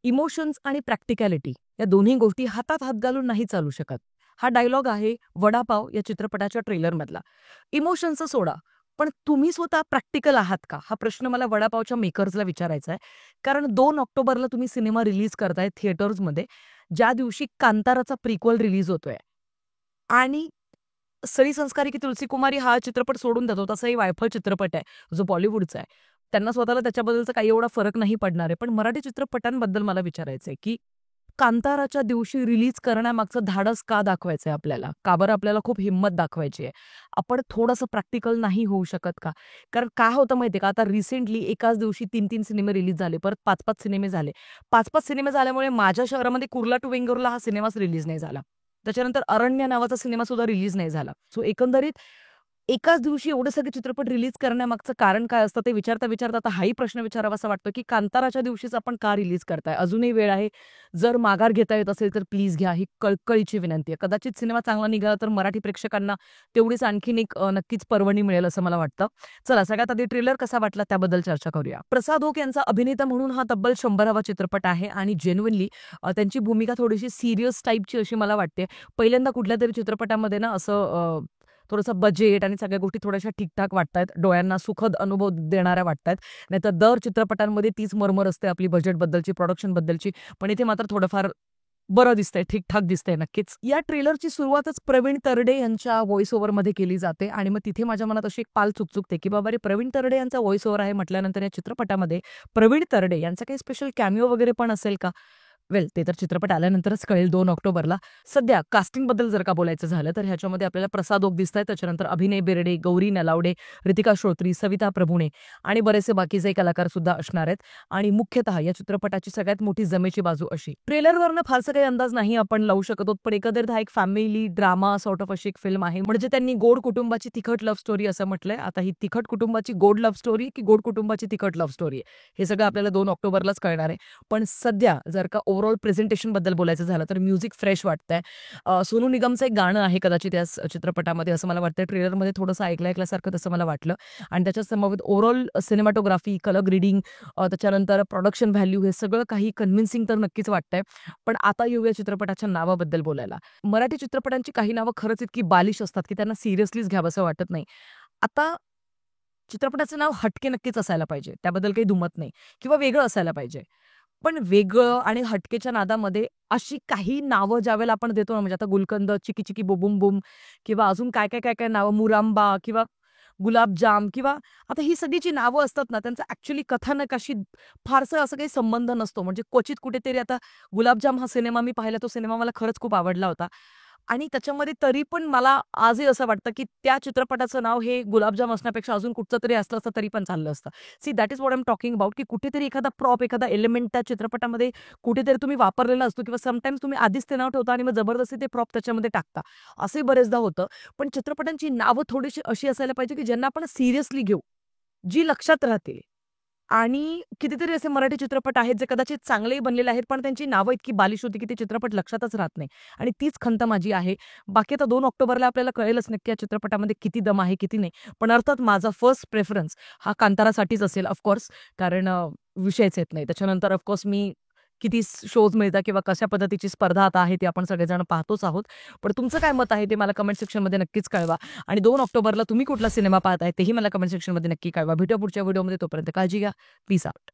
Emotions आणि practicality या दोन्ही गोष्टी हातात हात घालून नाही चालू शकत. हा डायलॉग आहे वडापाव या चित्रपटाच्या ट्रेलरमधला. इमोशन्सचं सोडा, पण तुम्ही स्वतः प्रॅक्टिकल आहात का? हा प्रश्न मला वडापावच्या मेकर्सला विचारायचा आहे. कारण 2 ऑक्टोबरला तुम्ही सिनेमा रिलीज करताय थिएटर्समध्ये, ज्या दिवशी कांताराचा प्रिक्वल रिलीज होतोय. आणि सई संस्कारी की तुलसी कुमारी हा चित्रपट सोडून देतो. तसाही वायफळ चित्रपट आहे, जो बॉलिवूडचा आहे. त्यांना स्वतःला त्याच्याबद्दलचा काही एवढा फरक नाही पडणार आहे. पण मराठी चित्रपटांबद्दल मला विचारायचंय, की कांताराच्या दिवशी रिलीज करण्यामागचं धाडस का दाखवायचंय आपल्याला? का बरं आपल्याला खूप हिंमत दाखवायची आहे? आपण थोडंसं प्रॅक्टिकल नाही होऊ शकत का? कारण काय होतं माहितीये का, आता रिसेंटली एकाच दिवशी 3-3 सिनेमे रिलीज झाले. परत 5-5 सिनेमे झाले. 5-5 सिनेमे झाल्यामुळे माझ्या शहरामध्ये कुर्ला टू वेंगुर्ला हा सिनेमाच रिलीज नाही झाला. त्याच्यानंतर अरण्य नावाचा सिनेमा सुद्धा रिलीज नाही झाला. सो एकंदरीत एकाच दिवशी एवढे सगळे चित्रपट रिलीज करण्यामागचं कारण काय असतं ते विचारता आता हाही प्रश्न विचारावासा वाटतो, की कांताराच्या दिवशीच आपण का रिलीज करताय? अजूनही वेळ आहे. जर माघार घेता येत असेल तर प्लीज घ्या. ही कळकळीची विनंती आहे. कदाचित सिनेमा चांगला निघाला तर मराठी प्रेक्षकांना तेवढीच आणखीन एक नक्कीच पर्वणी मिळेल असं मला वाटतं. चला सगळ्यात आधी ट्रेलर कसा वाटला त्याबद्दल चर्चा करूया. प्रसाद ओक यांचा अभिनेता म्हणून हा तब्बल 100वा चित्रपट आहे आणि जेन्युइनली त्यांची भूमिका थोडीशी सीरियस टाइपची अशी मला वाटते. पहिल्यांदा कुठल्यातरी चित्रपटामध्ये ना असं थोडंसं बजेट आणि सगळ्या गोष्टी थोड्याशा ठीकठाक वाटतायत. डोळ्यांना सुखद अनुभव देणाऱ्या वाटतायत. नाहीतर दर चित्रपटांमध्ये तीच मरमर असते आपली बजेटबद्दलची, प्रोडक्शनबद्दलची. पण इथे मात्र थोडंफार बरं दिसतंय, ठीकठाक दिसतंय नक्कीच. या ट्रेलरची सुरुवातच प्रवीण तरडे यांच्या व्हॉईस ओव्हरमध्ये केली जाते आणि मग तिथे माझ्या मनात अशी एक पाल चुकचुकते, की बाबा रे प्रवीण तरडे यांचा व्हॉईस ओव्हर आहे म्हटल्यानंतर या चित्रपटामध्ये प्रवीण तरडे यांचा काही स्पेशल कॅमिओ वगैरे पण असेल का? वेल ते तर चित्रपट आल्यानंतरच कळेल 2 ऑक्टोबरला. सध्या कास्टिंगबद्दल जर का बोलायचं झालं तर ह्याच्यामध्ये आपल्याला प्रसाद ओक दिसतायत. त्याच्यानंतर अभिनय बेर्डे, गौरी नलावडे, ऋतिका श्रोत्री, सविता प्रभुणे आणि बरेचसे बाकीचे कलाकार सुद्धा असणार आहेत. आणि मुख्यतः या चित्रपटाची सगळ्यात मोठी जमेची बाजू अशी, ट्रेलरवरनं फारसा काही अंदाज नाही आपण लावू शकत आहोत, पण एकंदरीत हा एक फॅमिली ड्रामा सॉर्ट ऑफ अशी एक फिल्म आहे. म्हणजे त्यांनी गोड कुटुंबाची तिखट लव्ह स्टोरी असं म्हटलंय. आता ही तिखट कुटुंबाची गोड लव्ह स्टोरी की गोड कुटुंबाची तिखट लव्ह स्टोरी आहे, हे सगळं आपल्याला 2 ऑक्टोबरलाच कळणार आहे. पण सध्या जर का ओव्हरऑल प्रेझेंटेशनबद्दल बोलायचं झालं तर म्युझिक फ्रेश वाटतंय. सोनू निगमचं एक गाणं आहे कदाचित या चित्रपटामध्ये असं मला वाटतं. ट्रेलरमध्ये थोडंसं ऐकल्यासारखं तसं मला वाटलं आणि त्याच्या समवेत ओव्हरऑल सिनेमॅटोग्राफी, कलर ग्रेडिंग, त्याच्यानंतर प्रोडक्शन व्हॅल्यू हे सगळं काही कन्व्हिन्सिंग तर नक्कीच वाटतंय. पण आता येऊया चित्रपटाच्या नावाबद्दल बोलायला. मराठी चित्रपटांची काही नावं खरंच इतकी बालिश असतात की त्यांना सिरियसलीच घ्यावंसं वाटत नाही. आता चित्रपटाचं नाव हटके नक्कीच असायला पाहिजे. त्याबद्दल काही दुमत नाही किंवा वेगळं असायला पाहिजे. पण वेगळं आणि हटकेच्या नादामध्ये अशी काही नावं ज्यावेळेला आपण देतो ना, म्हणजे आता गुलकंद, चिकी चिकी बुबुम बुम किंवा अजून काय नावं मुरांबा किंवा गुलाबजाम किंवा आता ही सगळी जी नावं असतात ना, त्यांचं ॲक्चुअली कथानकाशी फारसं असं काही संबंध नसतो. म्हणजे क्वचित कुठेतरी आता गुलाबजाम हा सिनेमा मी पाहिला. तो सिनेमा मला खरंच खूप आवडला होता. आणि त्याच्यामध्ये तरी पण मला आजही असं वाटतं, की त्या चित्रपटाचं नाव हे गुलाबजाम असण्यापेक्षा अजून कुठचं तरी असलं असतं तरी पण चाललं असतं. See that is what I am talking about, की कुठेतरी एखादा प्रॉप, एखादा एलिमेंट त्या चित्रपटामध्ये कुठेतरी तुम्ही वापरलेला असतो किंवा समटाईम्स तुम्ही आधीच ते नाव ठेवता आणि मग जबरदस्ती ते प्रॉप त्याच्यामध्ये टाकता. असंही बरेचदा होतं. पण चित्रपटांची नावं थोडीशी अशी असायला पाहिजे, की ज्यांना आपण सिरियसली घेऊ, जी लक्षात राहतील. आणि कितीतरी असे मराठी चित्रपट आहेत जे कदाचित चांगलेही बनलेले आहेत, पण त्यांची नावं इतकी बालिश होती, की ते चित्रपट लक्षातच राहत नाही. आणि तीच खंत माझी आहे. बाकी आता 2 ऑक्टोबरला आपल्याला कळेलच नक्की या चित्रपटामध्ये किती दम आहे, किती नाही. पण अर्थात माझा फर्स्ट प्रेफरन्स हा कांतारासाठीच असेल ऑफकोर्स. कारण विषयच येत नाही. त्याच्यानंतर ऑफकोर्स मी किती शोज मिळतात किंवा कशा पद्धतीची स्पर्धा आता आहे, ती आपण सगळेजण पाहतोच आहोत. पण तुमचं काय मत आहे ते मला कमेंट सेक्शनमध्ये नक्कीच कळवा. आणि 2 ऑक्टोबरला तुम्ही कुठला सिनेमा पाहताय तेही मला कमेंट सेक्शनमध्ये नक्की कळवा. भेटूया पुढच्या व्हिडिओमध्ये. तोपर्यंत काळजी घ्या. Peace out.